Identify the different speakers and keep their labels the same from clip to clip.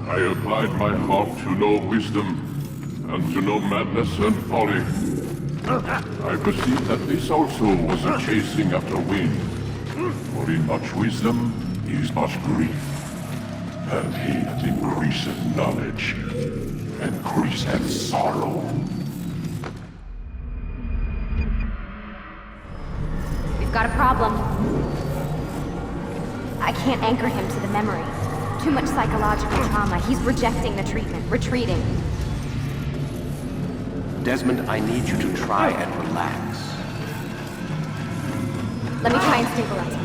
Speaker 1: I applied my heart to know wisdom, and to know madness and folly. I perceived that this also was a chasing after wind. For in much wisdom is much grief, and he that increaseth knowledge increaseth sorrow.
Speaker 2: We've got a problem. I can't anchor him to the memory. Too much psychological trauma. He's rejecting the treatment, retreating.
Speaker 3: Desmond, I need you to try and relax.
Speaker 2: Let me try and stabilize him.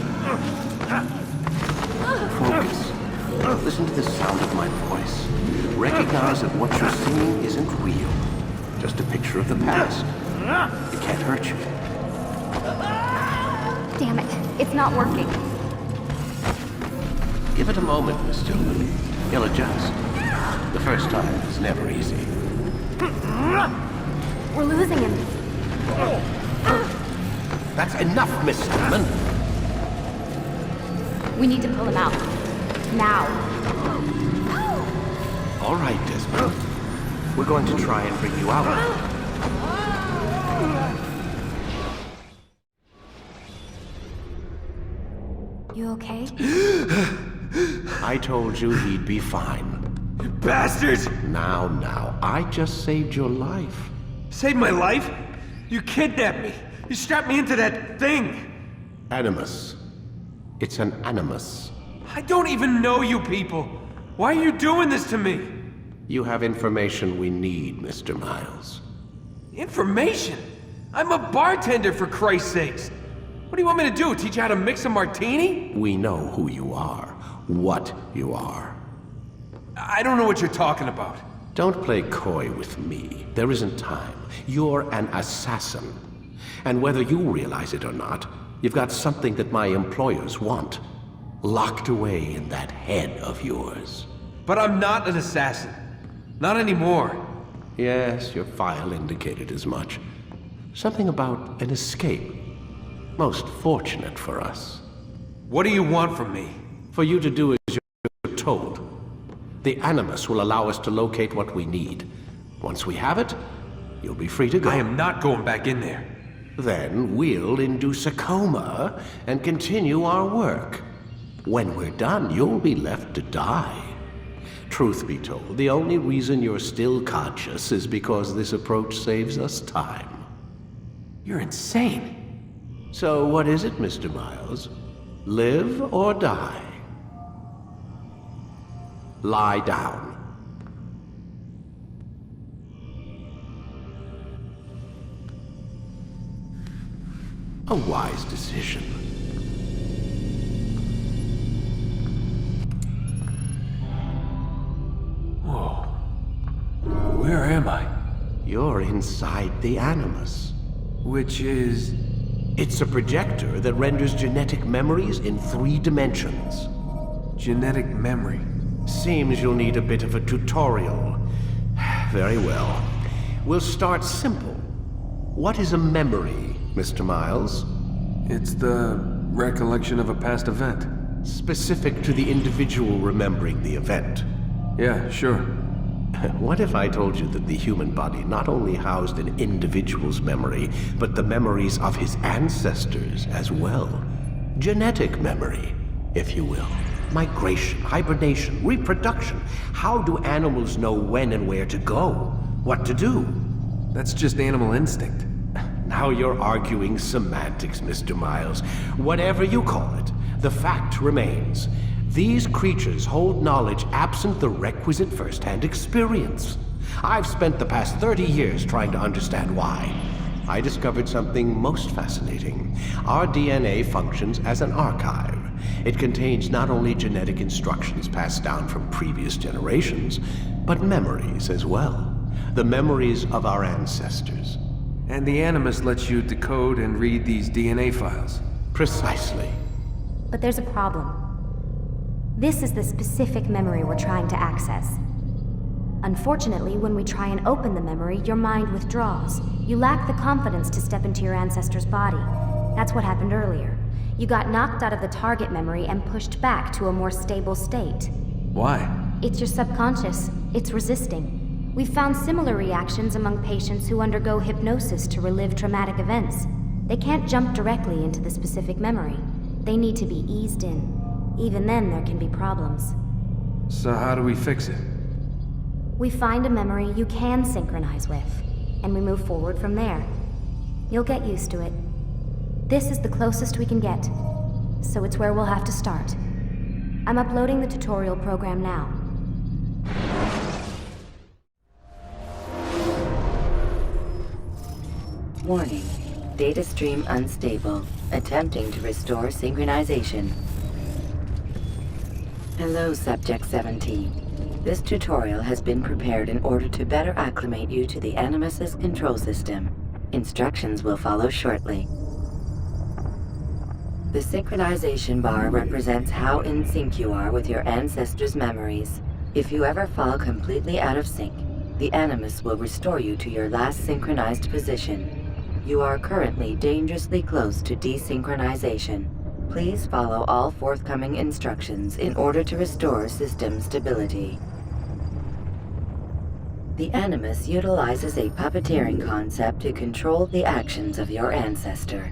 Speaker 3: Focus. Listen to the sound of my voice. Recognize that what you're seeing isn't real. Just a picture of the past. It can't hurt you.
Speaker 2: Damn it. It's not working.
Speaker 3: Give it a moment, Miss Stillman. He'll adjust. The first time is never easy.
Speaker 2: We're losing him.
Speaker 3: That's enough, Miss Stillman.
Speaker 2: We need to pull him out. Now.
Speaker 3: All right, Desmond. We're going to try and bring you out.
Speaker 2: You okay?
Speaker 3: I told you he'd be fine.
Speaker 4: You bastards!
Speaker 3: Now, I just saved your life.
Speaker 4: Saved my life? You kidnapped me. You strapped me into that thing.
Speaker 3: Animus. It's an animus.
Speaker 4: I don't even know you people. Why are you doing this to me?
Speaker 3: You have information we need, Mr. Miles.
Speaker 4: Information? I'm a bartender, for Christ's sakes. What do you want me to do? Teach you how to mix a martini?
Speaker 3: We know who you are. What you are.
Speaker 4: I don't know what you're talking about.
Speaker 3: Don't play coy with me. There isn't time. You're an assassin. And whether you realize it or not, you've got something that my employers want. Locked away in that head of yours.
Speaker 4: But I'm not an assassin. Not anymore.
Speaker 3: Yes, your file indicated as much. Something about an escape. Most fortunate for us.
Speaker 4: What do you want from me?
Speaker 3: For you to do as you're told. The Animus will allow us to locate what we need. Once we have it, you'll be free to go.
Speaker 4: I am not going back in there.
Speaker 3: Then we'll induce a coma and continue our work. When we're done, you'll be left to die. Truth be told, the only reason you're still conscious is because this approach saves us time.
Speaker 4: You're insane.
Speaker 3: So what is it, Mr. Miles? Live or die? Lie down. A wise decision.
Speaker 4: Whoa. Where am I?
Speaker 3: You're inside the Animus.
Speaker 4: Which is...
Speaker 3: It's a projector that renders genetic memories in 3 dimensions.
Speaker 4: genetic memory.
Speaker 3: Seems you'll need a bit of a tutorial. Very well. We'll start simple. What is a memory, Mr. Miles?
Speaker 4: It's the recollection of a past event.
Speaker 3: Specific to the individual remembering the event.
Speaker 4: Yeah, sure.
Speaker 3: What if I told you that the human body not only housed an individual's memory, but the memories of his ancestors as well? Genetic memory, if you will. Migration, hibernation, reproduction. How do animals know when and where to go? What to do?
Speaker 4: That's just animal instinct.
Speaker 3: Now you're arguing semantics, Mr. Miles. Whatever you call it, the fact remains. These creatures hold knowledge absent the requisite first-hand experience. I've spent the past 30 years trying to understand why. I discovered something most fascinating. Our DNA functions as an archive. It contains not only genetic instructions passed down from previous generations, but memories as well. The memories of our ancestors.
Speaker 4: And the Animus lets you decode and read these DNA files.
Speaker 3: Precisely.
Speaker 2: But there's a problem. This is the specific memory we're trying to access. Unfortunately, when we try and open the memory, your mind withdraws. You lack the confidence to step into your ancestor's body. That's what happened earlier. You got knocked out of the target memory and pushed back to a more stable state.
Speaker 4: Why?
Speaker 2: It's your subconscious. It's resisting. We've found similar reactions among patients who undergo hypnosis to relive traumatic events. They can't jump directly into the specific memory. They need to be eased in. Even then, there can be problems.
Speaker 4: So how do we fix it?
Speaker 2: We find a memory you can synchronize with, and we move forward from there. You'll get used to it. This is the closest we can get, so it's where we'll have to start. I'm uploading the tutorial program now.
Speaker 5: Warning. Data stream unstable. Attempting to restore synchronization. Hello, Subject 17. This tutorial has been prepared in order to better acclimate you to the Animus's control system. Instructions will follow shortly. The synchronization bar represents how in sync you are with your ancestors' memories. If you ever fall completely out of sync, the Animus will restore you to your last synchronized position. You are currently dangerously close to desynchronization. Please follow all forthcoming instructions in order to restore system stability. The Animus utilizes a puppeteering concept to control the actions of your ancestor.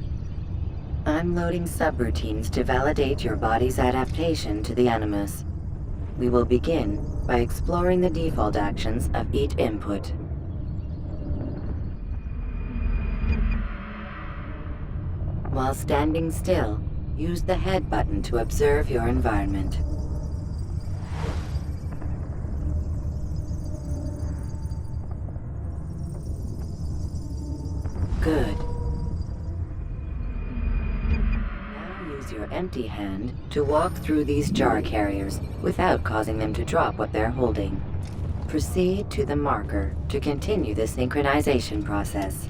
Speaker 5: I'm loading subroutines to validate your body's adaptation to the Animus. We will begin by exploring the default actions of each input. While standing still, use the head button to observe your environment. Good. Now use your empty hand to walk through these jar carriers without causing them to drop what they're holding. Proceed to the marker to continue the synchronization process.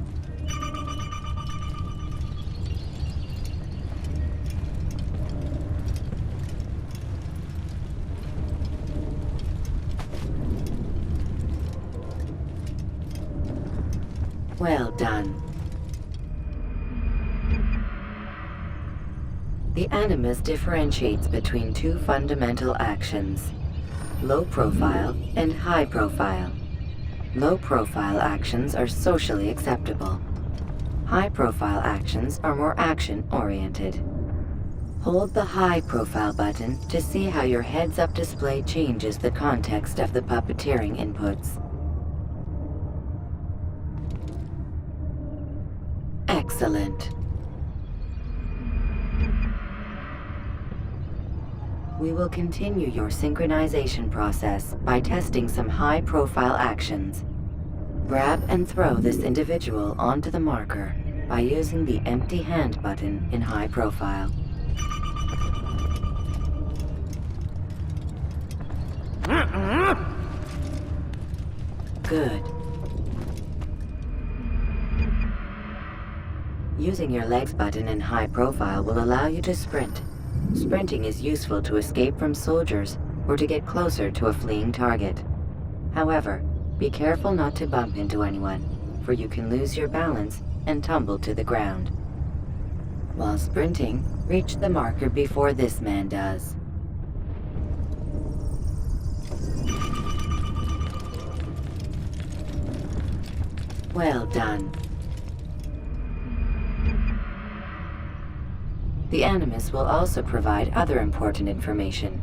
Speaker 5: Well done. The Animus differentiates between two fundamental actions: low profile and high profile. Low profile actions are socially acceptable. High profile actions are more action-oriented. Hold the high profile button to see how your heads-up display changes the context of the puppeteering inputs. Excellent. We will continue your synchronization process by testing some high-profile actions. Grab and throw this individual onto the marker by using the empty hand button in high profile. Good. Using your legs button in high profile will allow you to sprint. Sprinting is useful to escape from soldiers or to get closer to a fleeing target. However, be careful not to bump into anyone, for you can lose your balance and tumble to the ground. While sprinting, reach the marker before this man does. Well done. The Animus will also provide other important information.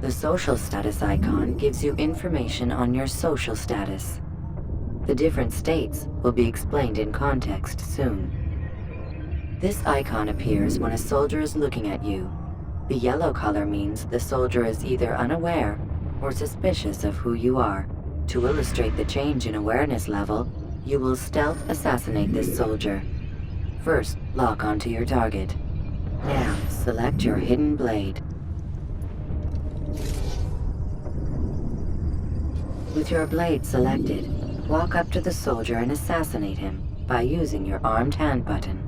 Speaker 5: The social status icon gives you information on your social status. The different states will be explained in context soon. This icon appears when a soldier is looking at you. The yellow color means the soldier is either unaware or suspicious of who you are. To illustrate the change in awareness level, you will stealth assassinate this soldier. First, lock onto your target. Now, select your hidden blade. With your blade selected, walk up to the soldier and assassinate him by using your armed hand button.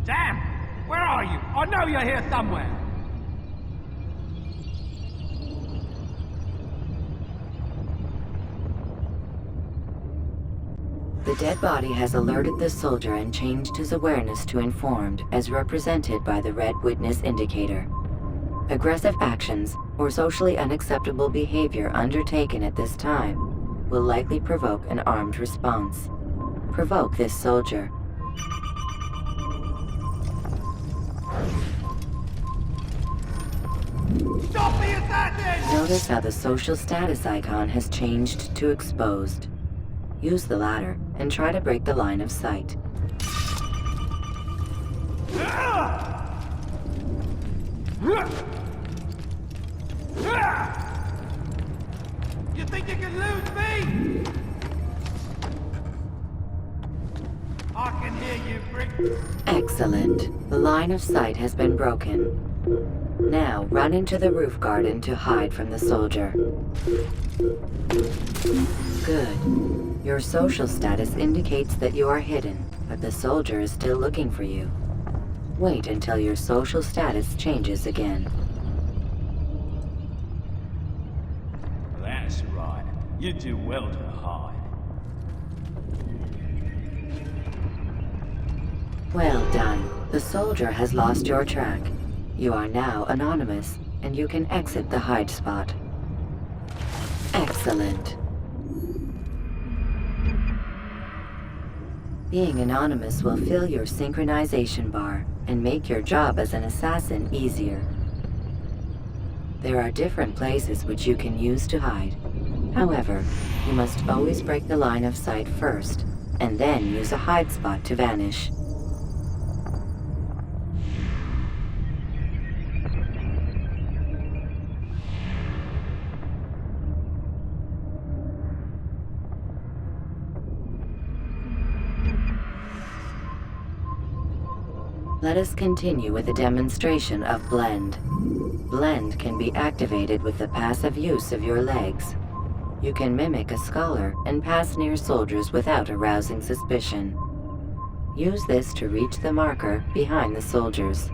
Speaker 6: Damn! Where are you? I know you're here somewhere!
Speaker 5: The dead body has alerted the soldier and changed his awareness to informed, as represented by the red witness indicator. Aggressive actions or socially unacceptable behavior undertaken at this time will likely provoke an armed response. Provoke this soldier.
Speaker 6: Stop the assassin!
Speaker 5: Notice how the social status icon has changed to exposed. Use the ladder and try to break the line of sight.
Speaker 6: You think you can lose me? I can hear you, Brick.
Speaker 5: Excellent. The line of sight has been broken. Now run into the roof garden to hide from the soldier. Good. Your social status indicates that you are hidden, but the soldier is still looking for you. Wait until your social status changes again.
Speaker 6: That's right. You do well to hide.
Speaker 5: Well done. The soldier has lost your track. You are now anonymous, and you can exit the hide spot. Excellent. Being anonymous will fill your synchronization bar and make your job as an assassin easier. There are different places which you can use to hide. However, you must always break the line of sight first, and then use a hide spot to vanish. Let us continue with a demonstration of Blend. Blend can be activated with the passive use of your legs. You can mimic a scholar and pass near soldiers without arousing suspicion. Use this to reach the marker behind the soldiers.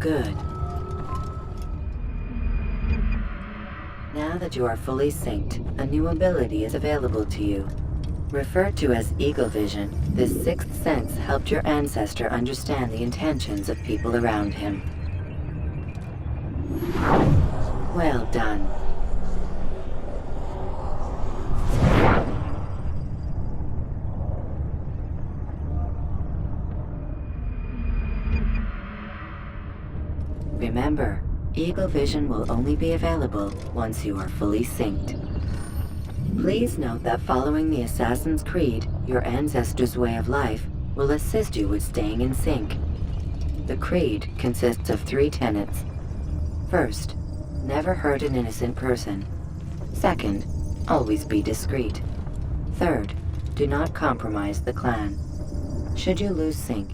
Speaker 5: Good. Now that you are fully synced, a new ability is available to you. Referred to as Eagle Vision, this sixth sense helped your ancestor understand the intentions of people around him. Well done. Remember, Eagle Vision will only be available once you are fully synced. Please note that following the Assassin's Creed, your ancestors' way of life, will assist you with staying in sync. The Creed consists of 3 tenets. First, Never hurt an innocent person. Second, always be discreet. Third, do not compromise the clan. Should you lose sync,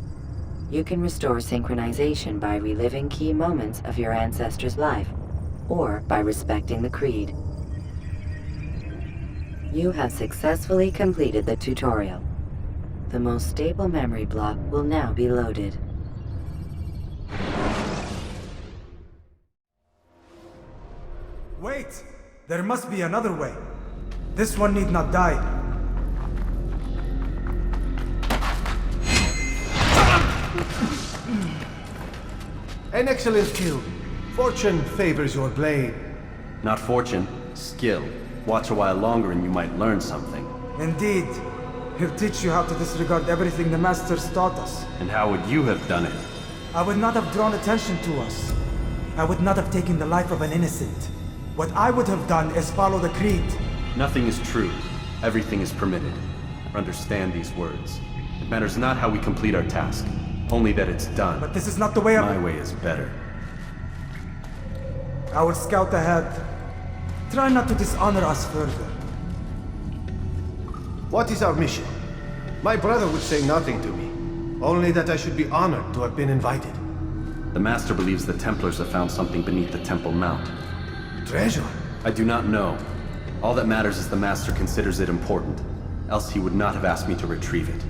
Speaker 5: you can restore synchronization by reliving key moments of your ancestor's life, or by respecting the creed. You have successfully completed the tutorial. The most stable memory block will now be loaded.
Speaker 7: Wait! There must be another way. This one need not die.
Speaker 8: An excellent kill. Fortune favors your blade.
Speaker 9: Not fortune, skill. Watch a while longer and you might learn something.
Speaker 7: Indeed. He'll teach you how to disregard everything the Masters taught us.
Speaker 9: And how would you have done it?
Speaker 7: I would not have drawn attention to us. I would not have taken the life of an innocent. What I would have done is follow the creed.
Speaker 9: Nothing is true. Everything is permitted. Understand these words. It matters not how we complete our task, only that it's done.
Speaker 7: But this is not the way I...
Speaker 9: My way is better.
Speaker 7: I will scout ahead. Try not to dishonor us further.
Speaker 8: What is our mission? My brother would say nothing to me. Only that I should be honored to have been invited.
Speaker 9: The Master believes the Templars have found something beneath the Temple Mount.
Speaker 8: Treasure?
Speaker 9: I do not know. All that matters is the Master considers it important. Else he would not have asked me to retrieve it.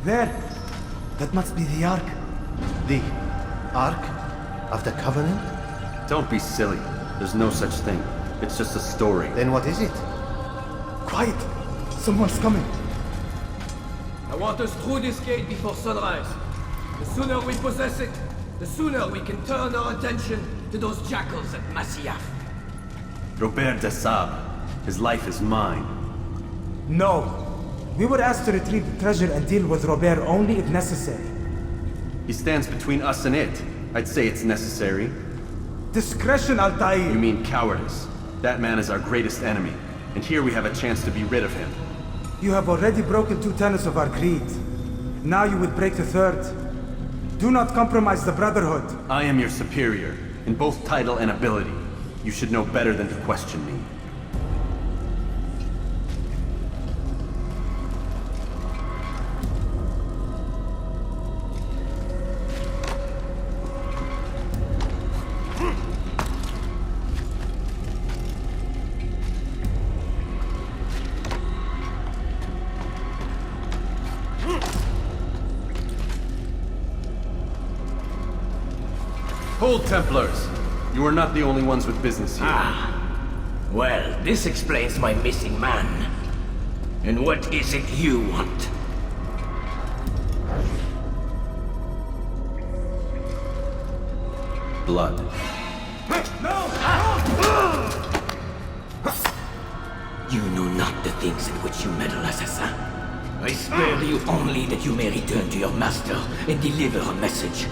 Speaker 7: There! That must be the Ark.
Speaker 8: The Ark of the Covenant?
Speaker 9: Don't be silly. There's no such thing. It's just a story.
Speaker 8: Then what is it?
Speaker 7: Quiet! Someone's coming.
Speaker 6: I want us through this gate before sunrise. The sooner we possess it, the sooner we can turn our attention to those jackals at Masyaf.
Speaker 9: Robert de Sable. His life is mine.
Speaker 7: No. We were asked to retrieve the treasure and deal with Robert only if necessary.
Speaker 9: He stands between us and it. I'd say it's necessary.
Speaker 7: Discretion, Altair!
Speaker 9: You mean cowardice. That man is our greatest enemy, and here we have a chance to be rid of him.
Speaker 7: You have already broken 2 tenets of our creed. Now you would break the 3rd. Do not compromise the Brotherhood.
Speaker 9: I am your superior, in both title and ability. You should know better than to question me. Hold, Templars! You are not the only ones with business here.
Speaker 10: Well, this explains my missing man. And what is it you want?
Speaker 9: Blood.
Speaker 10: You know not the things in which you meddle, assassin. I spare you only that you may return to your master and deliver a message.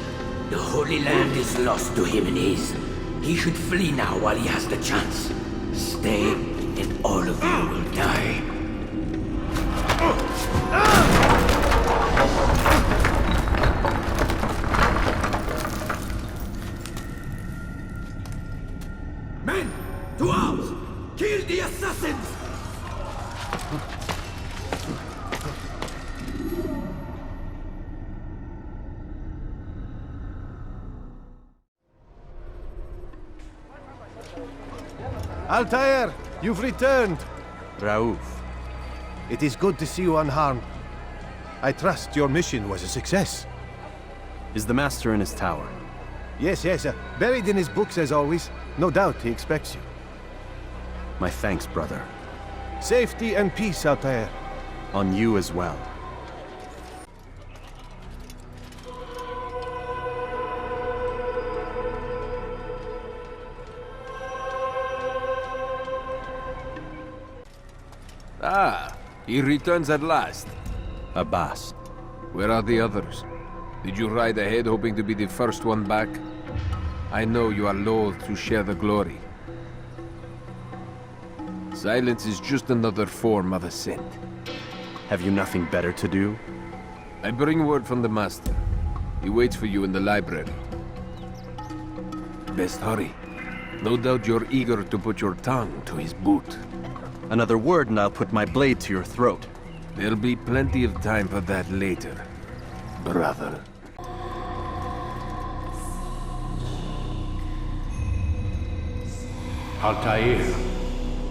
Speaker 10: The Holy Land is lost to him and his. He should flee now while he has the chance. Stay, and all of you will die.
Speaker 6: Men! To arms! Kill the assassins!
Speaker 8: Altair, you've returned.
Speaker 9: Raouf.
Speaker 8: It is good to see you unharmed. I trust your mission was a success.
Speaker 9: Is the Master in his tower?
Speaker 8: Yes, buried in his books as always. No doubt he expects you.
Speaker 9: My thanks, brother.
Speaker 8: Safety and peace, Altair.
Speaker 9: On you as well.
Speaker 4: Ah, he returns at last.
Speaker 9: Abbas.
Speaker 4: Where are the others? Did you ride ahead hoping to be the first one back? I know you are loath to share the glory. Silence is just another form of assent.
Speaker 9: Have you nothing better to do?
Speaker 4: I bring word from the Master. He waits for you in the library. Best hurry. No doubt you're eager to put your tongue to his boot.
Speaker 9: Another word and I'll put my blade to your throat.
Speaker 4: There'll be plenty of time for that later, brother.
Speaker 1: Altair,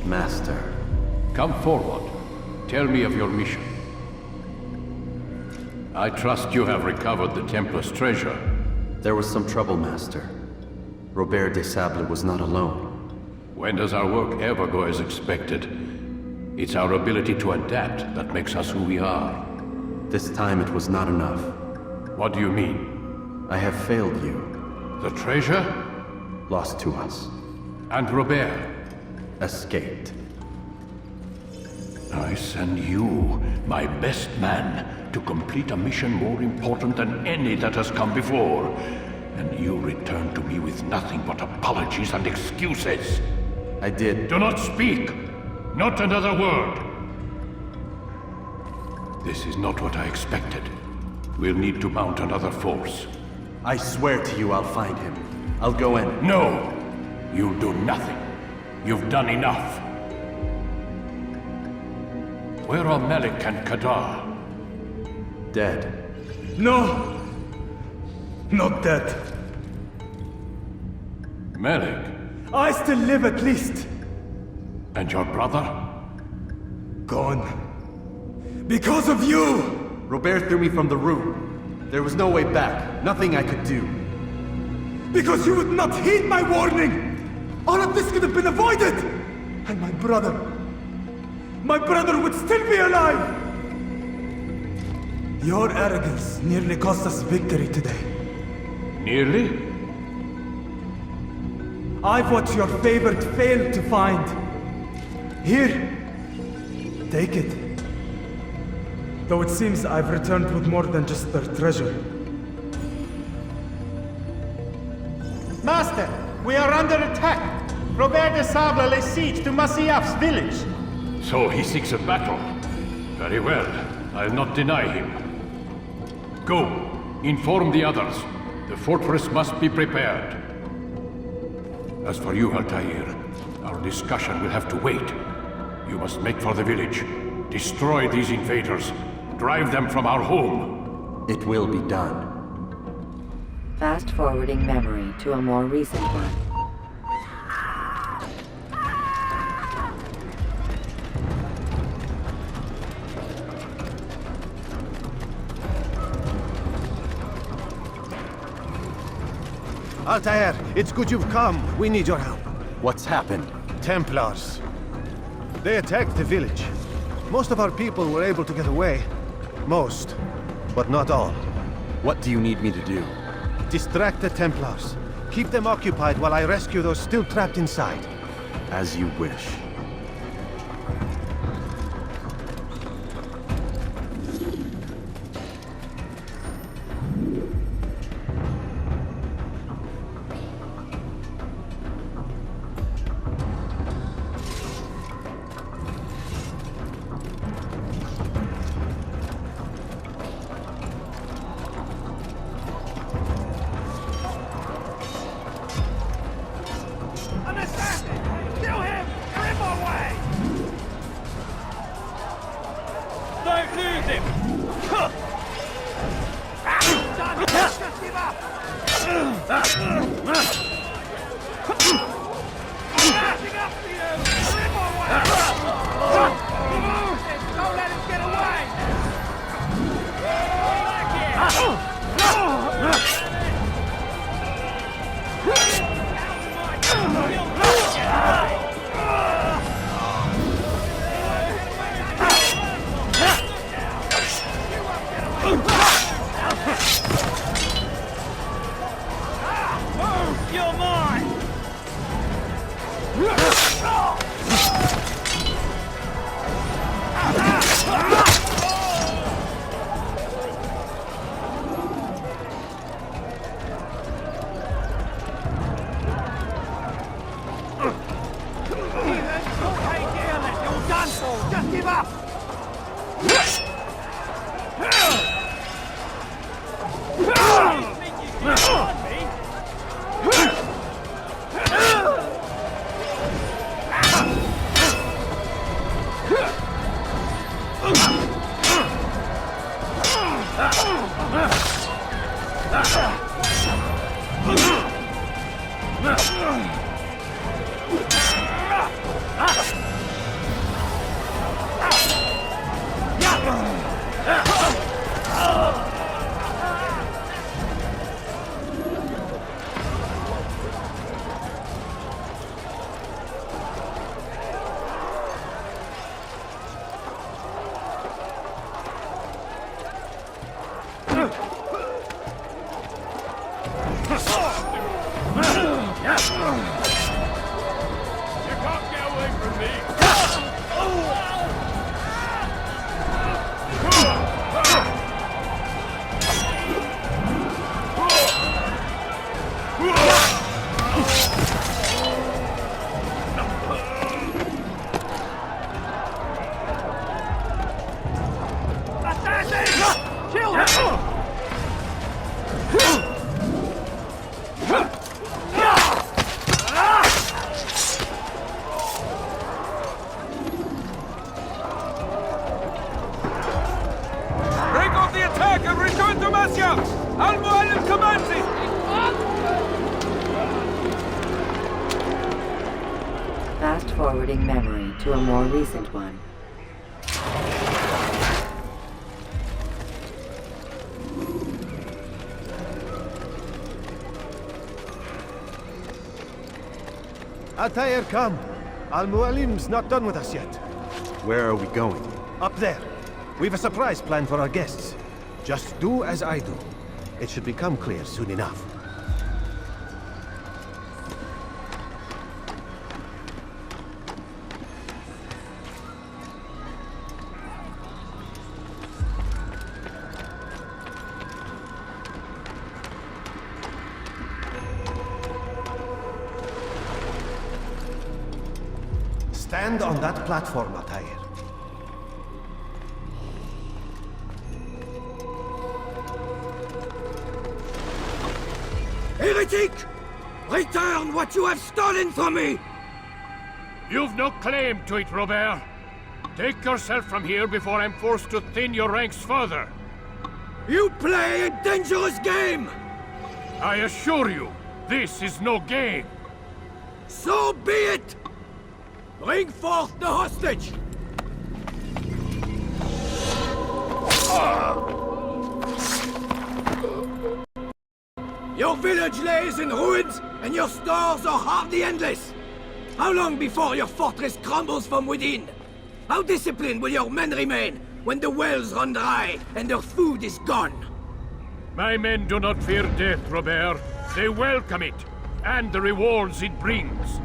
Speaker 9: Master.
Speaker 1: come forward. Tell me of your mission. I trust you have recovered the Templar's treasure.
Speaker 9: There was some trouble, Master. Robert de Sable was not alone.
Speaker 1: When does our work ever go as expected? It's our ability to adapt that makes us who we are.
Speaker 9: This time it was not enough.
Speaker 1: What do you mean?
Speaker 9: I have failed you.
Speaker 1: The treasure?
Speaker 9: Lost to us.
Speaker 1: And Robert?
Speaker 9: Escaped.
Speaker 1: I send you, my best man, to complete a mission more important than any that has come before. And you return to me with nothing but apologies and excuses.
Speaker 9: I did.
Speaker 1: Do not speak! Not another word! This is not what I expected. We'll need to mount another force.
Speaker 9: I swear to you I'll find him. I'll go in.
Speaker 1: No! You'll do nothing. You've done enough. Where are Melik and Kadar?
Speaker 9: Dead.
Speaker 7: No! Not dead.
Speaker 1: Melik?
Speaker 7: I still live at least.
Speaker 1: And your brother?
Speaker 7: Gone. Because of you!
Speaker 9: Robert threw me from the room. There was no way back. Nothing I could do.
Speaker 7: Because you would not heed my warning! All of this could have been avoided! And my brother would still be alive! Your arrogance nearly cost us victory today.
Speaker 1: Nearly?
Speaker 7: I've what your favored failed to find. Here, take it. Though it seems I've returned with more than just their treasure.
Speaker 11: Master, we are under attack. Robert de Sable lays siege to Masyaf's village.
Speaker 1: So he seeks a battle. Very well. I'll not deny him. Go. Inform the others. The fortress must be prepared. As for you, Altair, our discussion will have to wait. You must make for the village. Destroy these invaders. Drive them from our home.
Speaker 9: It will be done.
Speaker 5: Fast-forwarding memory to a more recent one.
Speaker 8: Altair, it's good you've come. We need your help.
Speaker 9: What's happened?
Speaker 8: Templars. They attacked the village. Most of our people were able to get away. Most, but not all.
Speaker 9: What do you need me to do?
Speaker 8: Distract the Templars. Keep them occupied while I rescue those still trapped inside.
Speaker 9: As you wish.
Speaker 6: Don't lose him! Just give up! Catching up to you! Clear my way!
Speaker 5: Fast-forwarding memory to a more recent one.
Speaker 8: Altair, come. Al-Mualim's not done with us yet.
Speaker 9: Where are we going?
Speaker 8: Up there. We've a surprise plan for our guests. Just do as I do. It should become clear soon enough. Stand on that platform, Altair.
Speaker 6: Heretic! Return what you have stolen from me!
Speaker 12: You've no claim to it, Robert. Take yourself from here before I'm forced to thin your ranks further.
Speaker 6: You play a dangerous game!
Speaker 12: I assure you, this is no game.
Speaker 6: So be it! Bring forth the hostage! Your village lays in ruins, and your stores are hardly endless. How long before your fortress crumbles from within? How disciplined will your men remain when the wells run dry and their food is gone?
Speaker 12: My men do not fear death, Robert. They welcome it, and the rewards it brings.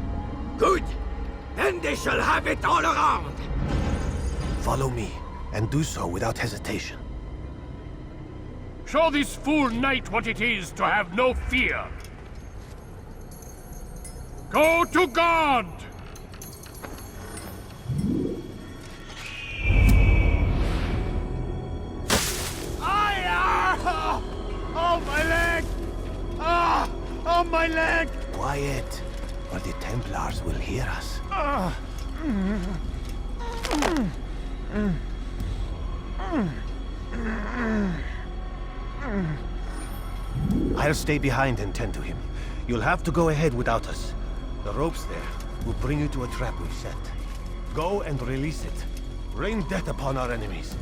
Speaker 6: Good! Then they shall have it all around!
Speaker 8: Follow me, and do so without hesitation.
Speaker 12: Show this fool knight what it is to have no fear. Go to God!
Speaker 11: Oh, my leg! Ah! Oh, my leg!
Speaker 8: Quiet, or the Templars will hear us. I'll stay behind and tend to him. You'll have to go ahead without us. The ropes there will bring you to a trap we've set. Go and release it. Rain death upon our enemies.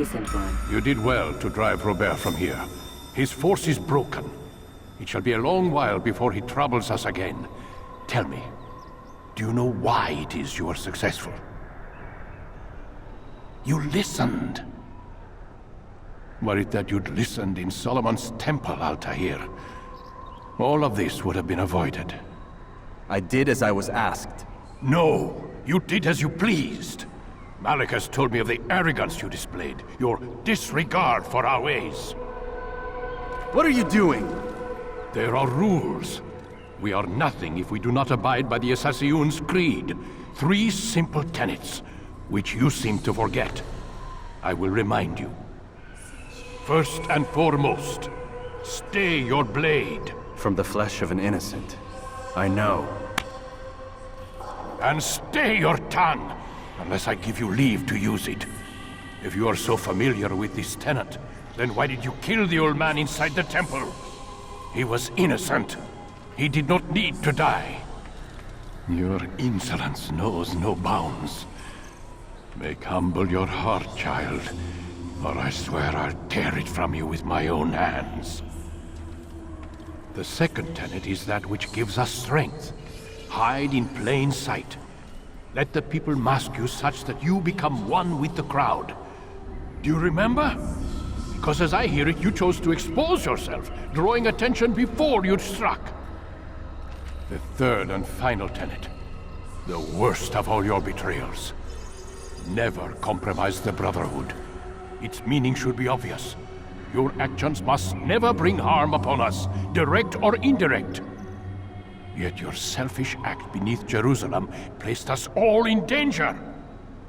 Speaker 5: recent one.
Speaker 1: You did well to drive Robert from here. His force is broken. It shall be a long while before he troubles us again. Tell me, do you know why it is you are successful? You listened. Were it that you'd listened in Solomon's temple, Altair, all of this would have been avoided.
Speaker 9: I did as I was asked.
Speaker 1: No, you did as you pleased. Malik has told me of the arrogance you displayed, your disregard for our ways.
Speaker 9: What are you doing?
Speaker 1: There are rules. We are nothing if we do not abide by the Assassin's creed. 3 simple tenets, which you seem to forget. I will remind you. First and foremost, stay your blade.
Speaker 9: From the flesh of an innocent. I know.
Speaker 1: And stay your tongue, unless I give you leave to use it. If you are so familiar with this tenet, then why did you kill the old man inside the temple? He was innocent. He did not need to die. Your insolence knows no bounds. Make humble your heart, child, or I swear I'll tear it from you with my own hands. The second tenet is that which gives us strength. Hide in plain sight. Let the people mask you such that you become one with the crowd. Do you remember? Because as I hear it, you chose to expose yourself, drawing attention before you'd struck. The third and final tenet. The worst of all your betrayals. Never compromise the Brotherhood. Its meaning should be obvious. Your actions must never bring harm upon us, direct or indirect. Yet your selfish act beneath Jerusalem placed us all in danger.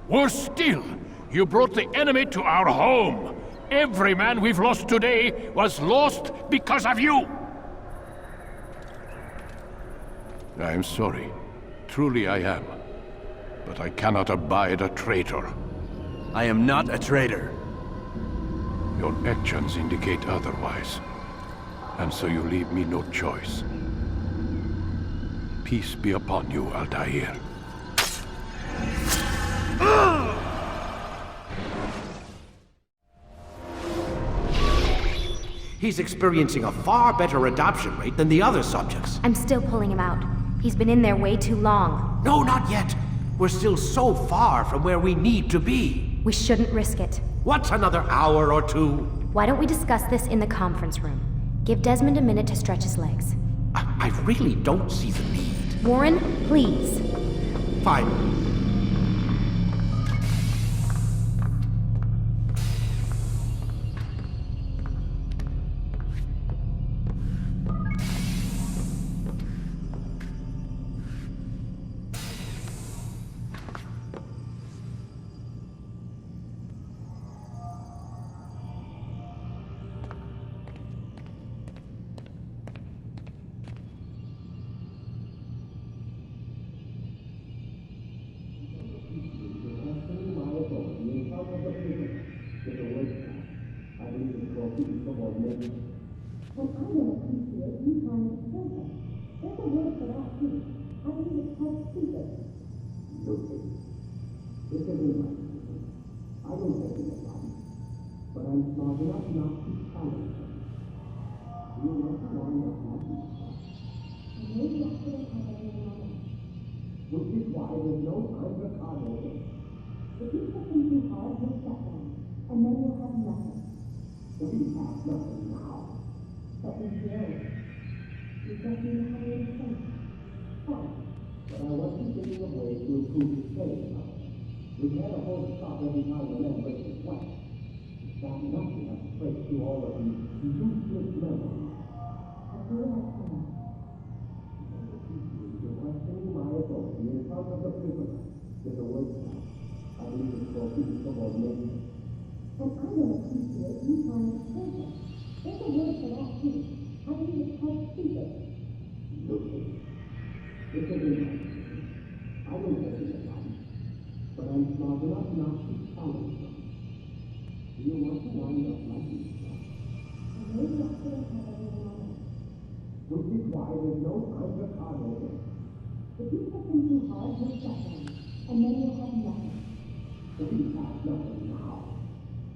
Speaker 1: Worse still, you brought the enemy to our home. Every man we've lost today was lost because of you. I am sorry. Truly I am. But I cannot abide a traitor.
Speaker 9: I am not a traitor.
Speaker 1: Your actions indicate otherwise. And so you leave me no choice. Peace be upon you, Altair.
Speaker 3: He's experiencing a far better adoption rate than the other subjects.
Speaker 2: I'm still pulling him out. He's been in there way too long.
Speaker 3: No, not yet. We're still so far from where we need to be.
Speaker 2: We shouldn't risk it.
Speaker 3: What's another hour or 2?
Speaker 2: Why don't we discuss this in the conference room? Give Desmond a minute to stretch his legs.
Speaker 3: I really don't see the need.
Speaker 2: Warren, please.
Speaker 3: Fine.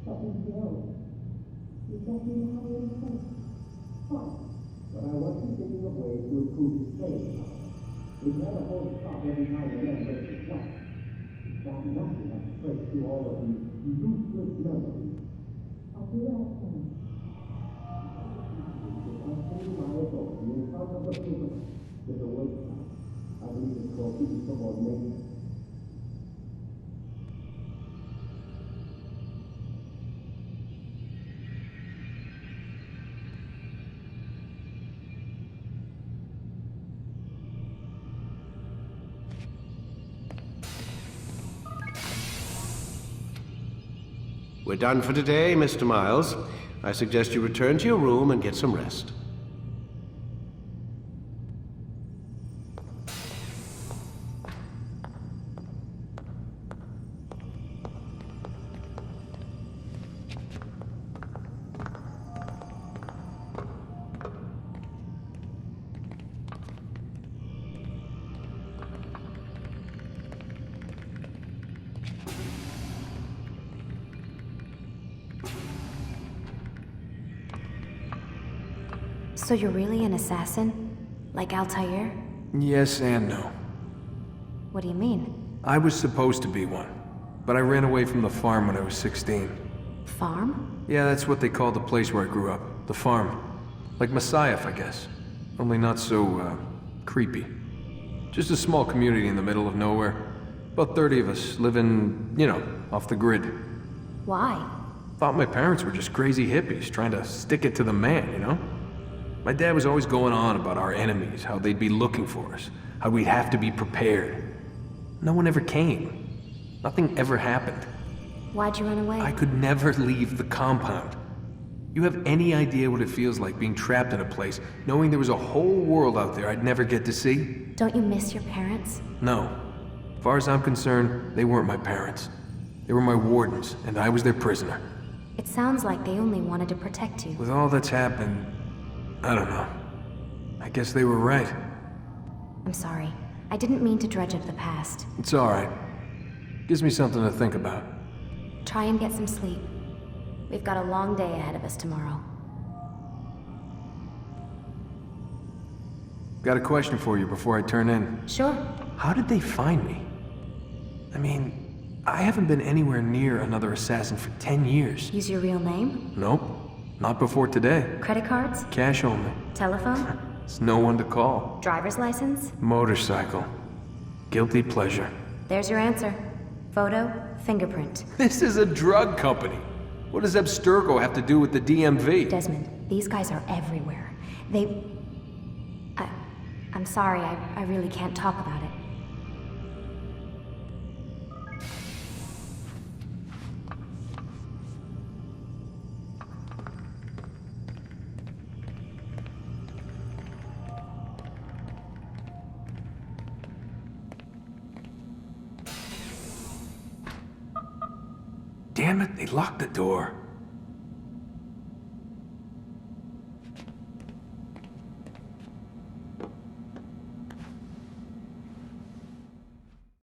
Speaker 13: But I wasn't thinking of ways to improve his training. We had a whole stop every time the man breaks his sweat. That nothing has to break through all of these useless memories. I'll do that then. I'll tell you my authority in front of the people. There's a wait time. I believe it's called insubordination.
Speaker 3: We're done for today, Mr. Miles. I suggest you return to your room and get some rest.
Speaker 2: So you're really an assassin? Like Altair?
Speaker 4: Yes and no.
Speaker 2: What do you mean?
Speaker 4: I was supposed to be one, but I ran away from the farm when I was 16.
Speaker 2: Farm?
Speaker 4: Yeah, that's what they called the place where I grew up. The farm. Like Messiah, I guess. Only not so, creepy. Just a small community in the middle of nowhere. About 30 of us, living, you know, off the grid.
Speaker 2: Why?
Speaker 4: Thought my parents were just crazy hippies trying to stick it to the man, you know? My dad was always going on about our enemies, how they'd be looking for us, how we'd have to be prepared. No one ever came. Nothing ever happened.
Speaker 2: Why'd you run away?
Speaker 4: I could never leave the compound. You have any idea what it feels like being trapped in a place, knowing there was a whole world out there I'd never get to see?
Speaker 2: Don't you miss your parents?
Speaker 4: No. As far as I'm concerned, they weren't my parents. They were my wardens, and I was their prisoner.
Speaker 2: It sounds like they only wanted to protect you.
Speaker 4: With all that's happened, I don't know. I guess they were right.
Speaker 2: I'm sorry. I didn't mean to dredge up the past.
Speaker 4: It's alright. Gives me something to think about.
Speaker 2: Try and get some sleep. We've got a long day ahead of us tomorrow.
Speaker 4: Got a question for you before I turn in.
Speaker 2: Sure.
Speaker 4: How did they find me? I mean, I haven't been anywhere near another assassin for 10 years.
Speaker 2: Use your real name?
Speaker 4: Nope. Not before today.
Speaker 2: Credit cards?
Speaker 4: Cash only.
Speaker 2: Telephone?
Speaker 4: There's no one to call.
Speaker 2: Driver's license?
Speaker 4: Motorcycle. Guilty pleasure.
Speaker 2: There's your answer. Photo, fingerprint.
Speaker 4: This is a drug company. What does Abstergo have to do with the DMV?
Speaker 2: Desmond, these guys are everywhere. I'm sorry, I really can't talk about it.
Speaker 4: Damn it, they locked the door.